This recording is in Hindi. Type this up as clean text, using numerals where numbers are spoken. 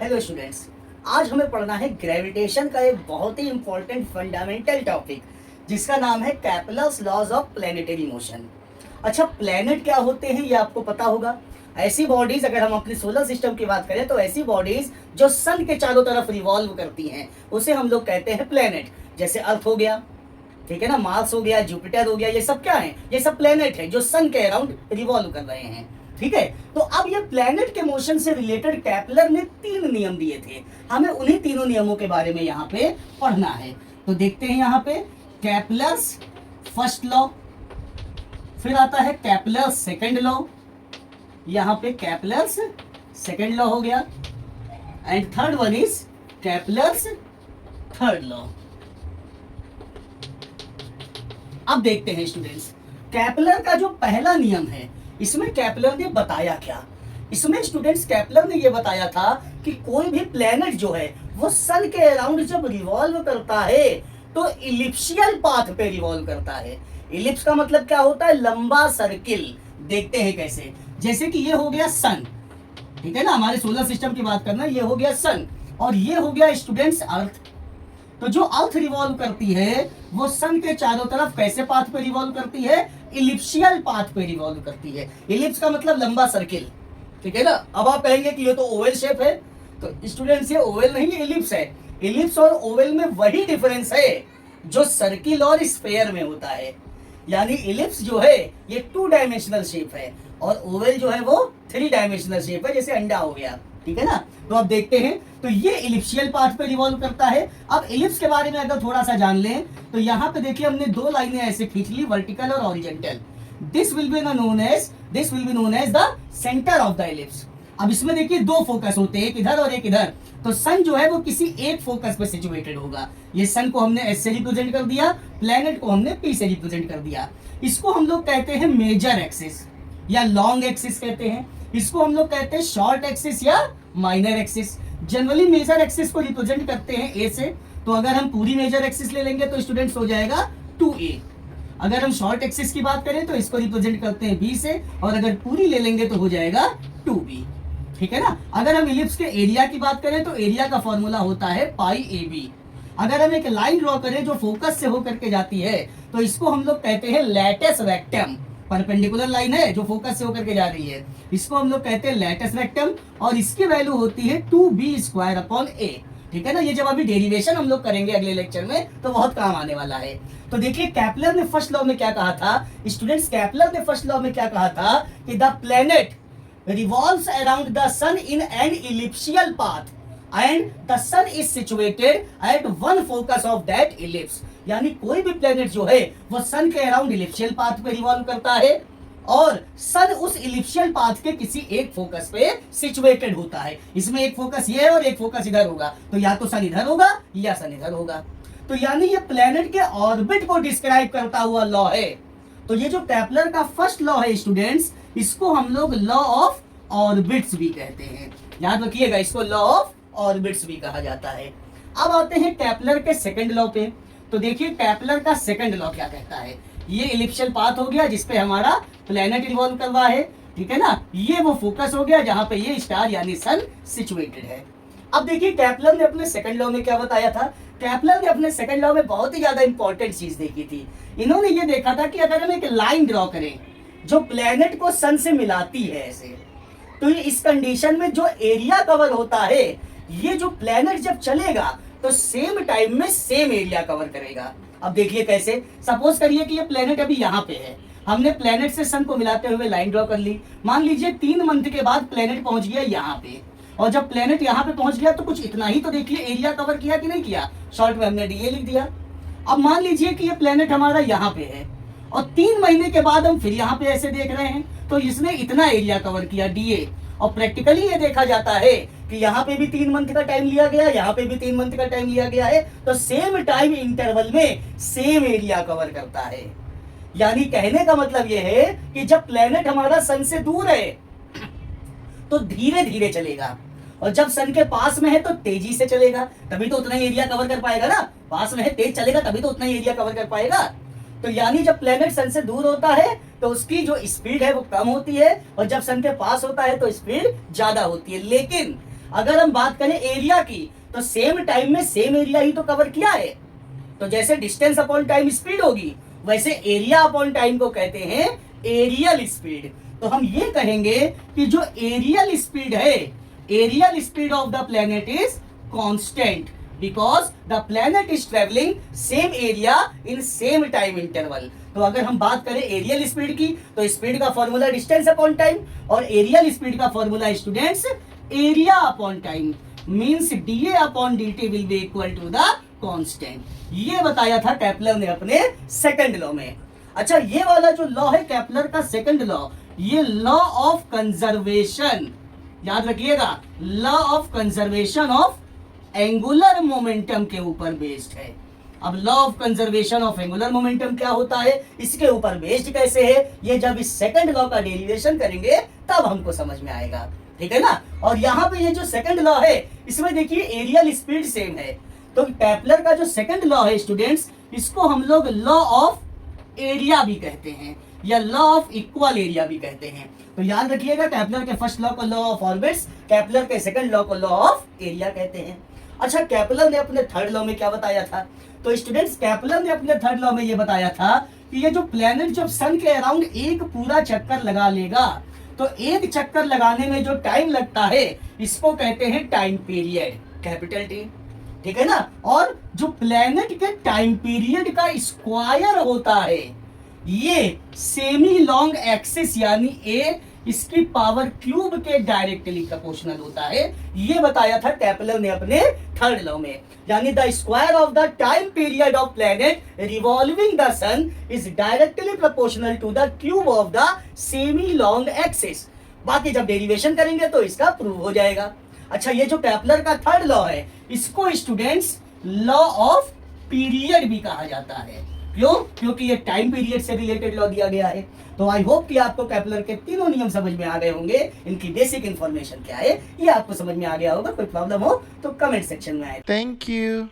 हेलो स्टूडेंट्स, आज हमें पढ़ना है ग्रेविटेशन का एक बहुत ही इंपॉर्टेंट फंडामेंटल टॉपिक जिसका नाम है Kepler's laws of planetary motion. अच्छा, प्लैनेट क्या होते हैं ये आपको पता होगा। ऐसी बॉडीज, अगर हम अपने सोलर सिस्टम की बात करें तो ऐसी बॉडीज जो सन के चारों तरफ रिवॉल्व करती हैं उसे हम लोग कहते हैं प्लैनेट। जैसे अर्थ हो गया, ठीक है ना, मार्स हो गया, जुपिटर हो गया, ये सब क्या है? ये सब प्लैनेट है जो सन के अराउंड रिवॉल्व कर रहे हैं। ठीक है, तो अब ये प्लैनेट के मोशन से रिलेटेड केपलर ने 3 नियम दिए थे। हमें उन्हीं तीनों नियमों के बारे में यहाँ पे पढ़ना है। तो देखते हैं यहाँ पे केपलर्स फर्स्ट लॉ, फिर आता है केपलर्स सेकंड लॉ, यहाँ पे केपलर्स सेकंड लॉ हो गया, and third one is Kepler's third law. अब देखते हैं स्टूडेंट्स, केपलर का जो पहला नियम है इसमें केपलर ने बताया क्या। इसमें स्टूडेंट्स केपलर ने यह बताया था कि कोई भी प्लेनेट जो है वो सन के अराउंड जब रिवॉल्व करता है तो इलिप्सियल पाथ पे रिवॉल्व करता है। इलिप्स का मतलब क्या होता है? लंबा सर्किल। देखते हैं कैसे। जैसे कि ये हो गया सन, ठीक है ना, हमारे सोलर सिस्टम की बात करना, ये हो गया सन और ये हो गया स्टूडेंट्स अर्थ। तो जो अर्थ रिवॉल्व करती है वो सन के चारों तरफ कैसे पाथ पे रिवॉल्व करती है? इलिप्सियल पाथ पे रिवॉल्व करती है। इलिप्स का मतलब लंबा सर्किल, ठीक है ना। अब आप कहेंगे कि ये तो ओवल शेप है, तो स्टूडेंट्स ये ओवल नहीं इलिप्स है। इलिप्स और ओवल में वही डिफरेंस है जो सर्किल और स्फेयर में होता है। यानी इलिप्स जो है ये 2 डायमेंशनल शेप है और ओवल जो है वो 3 डायमेंशनल शेप है, जैसे अंडा हो गया, ठीक है ना। तो अब देखते हैं, तो ये इलिप्सियल पाथ पे रिवॉल्व करता है। अब इलिप्स के बारे में अगर थोड़ा सा जान लें तो यहाँ पे देखिए हमने 2 लाइनें ऐसे खींच ली, वर्टिकल और horizontal. This will be known as the centre of the ellipse. अब इसमें देखिए 2 फोकस होते हैं, एक इधर और एक इधर। तो सन जो है वो किसी एक फोकस पे सिचुएटेड होगा। ये सन को हमने एस से रिप्रेजेंट कर दिया, प्लेनेट को हमने पी से रिप्रेजेंट कर दिया। इसको हम लोग कहते हैं मेजर एक्सिस या लॉन्ग एक्सिस कहते हैं। इसको हम लोग कहते हैं शॉर्ट एक्सिस या minor axis. Generally major axis को रिप्रेजेंट करते हैं ए से। तो अगर हम पूरी मेजर एक्सिस ले लेंगे तो स्टूडेंट्स हो जाएगा 2a। अगर हम शॉर्ट एक्सिस की बात करें तो इसको रिप्रेजेंट करते हैं b से, और अगर पूरी ले लेंगे तो हो जाएगा 2b, ठीक है ना। अगर हम इलिप्स के एरिया की बात करें तो एरिया का फॉर्मूला होता है पाई ab। अगर हम एक लाइन ड्रॉ करें जो फोकस से होकर के जाती है तो इसको हम लोग कहते हैं लैटिस रेक्टम। परपेंडिकुलर लाइन है जो फोकस से होकर के जा रही है, इसको हम लोग कहते हैं लैटिस रेक्टम, और इसकी वैल्यू होती है 2b² a, ठीक है ना। ये जब अभी डेरिवेशन हम लोग करेंगे अगले लेक्चर में तो बहुत काम आने वाला है। तो देखिए केपलर ने फर्स्ट लॉ में क्या कहा था स्टूडेंट्स, केपलर ने फर्स्ट लॉ में क्या कहा था कि the planet revolves around the sun in an elliptical path and the sun is situated at one focus of that ellipse। यानी कोई भी प्लेनेट जो है वो सन के अराउंड इलिप्शियल पाथ पे रिवॉल्व करता है और सन उस इलिप्शियल पाथ के किसी एक फोकस पे सिचुएटेड होता है। इसमें एक फोकस ये है और एक फोकस इधर होगा, तो या तो सन इधर होगा या सन इधर होगा। तो यानी ये प्लेनेट के ऑर्बिट को डिस्क्राइब करता हुआ लॉ है। तो ये जो केपलर का फर्स्ट लॉ है स्टूडेंट्स, इसको हम लोग लॉ ऑफ ऑर्बिट्स भी कहते हैं। याद रखिएगा, इसको लॉ ऑफ ऑर्बिट्स भी कहा जाता है। अब आते हैं केपलर के सेकंड लॉ पे। तो देखिए केपलर का सेकंड लॉ क्या कहता है। ये इलिप्शियल पाथ हो गया जिसपे हमारा प्लेनेट रिवॉल्व कर रहा है, ठीक है ना। ये वो फोकस हो गया जहां पे ये स्टार यानी सन सिचुएटेड है। अब देखिए केपलर ने अपने सेकंड लॉ में क्या बताया था। केपलर ने अपने सेकंड लॉ में बहुत ही ज्यादा इंपॉर्टेंट चीज देखी थी। इन्होंने ये देखा था कि अगर हम एक लाइन ड्रॉ करें जो प्लेनेट को सन से मिलाती है ऐसे, तो ये इस कंडीशन में जो एरिया कवर होता है, ये जो प्लेनेट जब चलेगा तो सेम टाइम में सेम एरिया कवर करेगा। अब देखिए कैसे। सपोज करिए कि ये प्लेनेट अभी यहाँ पे है, हमने प्लेनेट से सन को मिलाते हुए लाइन ड्रॉ कर ली। मान लीजिए 3 मंथ के बाद प्लेनेट पहुंच गया यहाँ पे, और जब प्लेनेट यहाँ पे पहुंच गया तो कुछ इतना ही तो देखिए एरिया कवर किया कि नहीं किया। शॉर्ट में हमने डीए लिख दिया। अब मान लीजिए कि ये प्लेनेट हमारा यहाँ पे है और 3 महीने के बाद हम फिर यहाँ पे ऐसे देख रहे हैं, तो इसने इतना एरिया कवर किया डीए। और प्रैक्टिकली ये देखा जाता है कि यहाँ पे भी 3 मंथ का टाइम लिया गया, यहाँ पे भी 3 मंथ का टाइम लिया गया है, तो सेम टाइम इंटरवल में सेम एरिया कवर करता है। यानी कहने का मतलब ये है कि जब प्लेनेट हमारा सन से दूर है तो धीरे धीरे चलेगा, और जब सन के पास में है तो तेजी से चलेगा, तभी तो उतना ही एरिया कवर कर पाएगा ना। पास में है, तेज चलेगा तभी तो उतना ही एरिया कवर कर पाएगा। तो यानी जब प्लेनेट सन से दूर होता है तो उसकी जो स्पीड है वो कम होती है, और जब सन के पास होता है तो स्पीड ज्यादा होती है। लेकिन अगर हम बात करें एरिया की, तो सेम टाइम में सेम एरिया ही तो कवर किया है। तो जैसे डिस्टेंस अपॉन टाइम स्पीड होगी, वैसे एरिया अपॉन टाइम को कहते हैं एरियल स्पीड। तो हम ये कहेंगे कि जो एरियल स्पीड है, areal speed of the planet is constant because the planet is travelling same area in same time interval. तो अगर हम बात करें एरियल स्पीड की, तो स्पीड का फॉर्मूला डिस्टेंस अपॉन टाइम, और एरियल स्पीड का formula students area upon time means DA upon DT will be equal to the constant. ये बताया था केपलर ने अपने सेकंड लॉ में। अच्छा, ये वाला जो लॉ है केपलर का सेकंड लॉ, ये लॉ ऑफ कंजर्वेशन, याद रखिएगा, law of conservation of angular momentum के ऊपर बेस्ड है। अब law of conservation of angular momentum क्या होता है, इसके ऊपर बेस्ड कैसे है, ये जब इस सेकंड लॉ का डेरिवेशन करेंगे तब हमको समझ में आएगा, ठीक है ना। और यहाँ पे ये जो सेकंड लॉ है, इसमें देखिए एरियल स्पीड सेम है, तो केपलर का जो सेकंड लॉ है स्टूडेंट्स, इसको हम लोग लॉ ऑफ एरिया भी कहते हैं या लॉ ऑफ इक्वल एरिया भी कहते हैं। तो याद रखिएगा, केपलर के फर्स्ट लॉ को लॉ ऑफ ऑर्बिट्स, केपलर के सेकंड लॉ को लॉ ऑफ एरिया कहते हैं। अच्छा, केपलर ने अपने थर्ड लॉ में क्या बताया था, तो स्टूडेंट्स केपलर ने अपने थर्ड लॉ में ये बताया था कि ये जो प्लेनेट जब सन के अराउंड एक पूरा चक्कर लगा लेगा, तो एक चक्कर लगाने में जो टाइम लगता है इसको कहते हैं टाइम पीरियड, कैपिटल टी, ठीक है ना। और जो प्लेनेट के टाइम पीरियड का स्क्वायर होता है, ये सेमी लॉन्ग एक्सिस यानी ए इसकी पावर क्यूब के डायरेक्टली प्रोपोर्शनल होता है। ये बताया था केपलर ने अपने थर्ड लॉ में, यानी the square of the time period of planet revolving the sun is directly proportional to the cube of the semi long axis. बाकी जब डेरिवेशन करेंगे तो इसका प्रूव हो जाएगा। अच्छा, ये जो केपलर का थर्ड लॉ है, इसको स्टूडेंट्स लॉ ऑफ पीरियड भी कहा जाता है। क्यों? क्योंकि ये टाइम पीरियड से रिलेटेड लॉ दिया गया है। तो आई होप कि आपको केपलर के तीनों नियम समझ में आ गए होंगे, इनकी बेसिक इंफॉर्मेशन क्या है ये आपको समझ में आ गया होगा। कोई प्रॉब्लम हो तो कमेंट सेक्शन में आए। Thank you.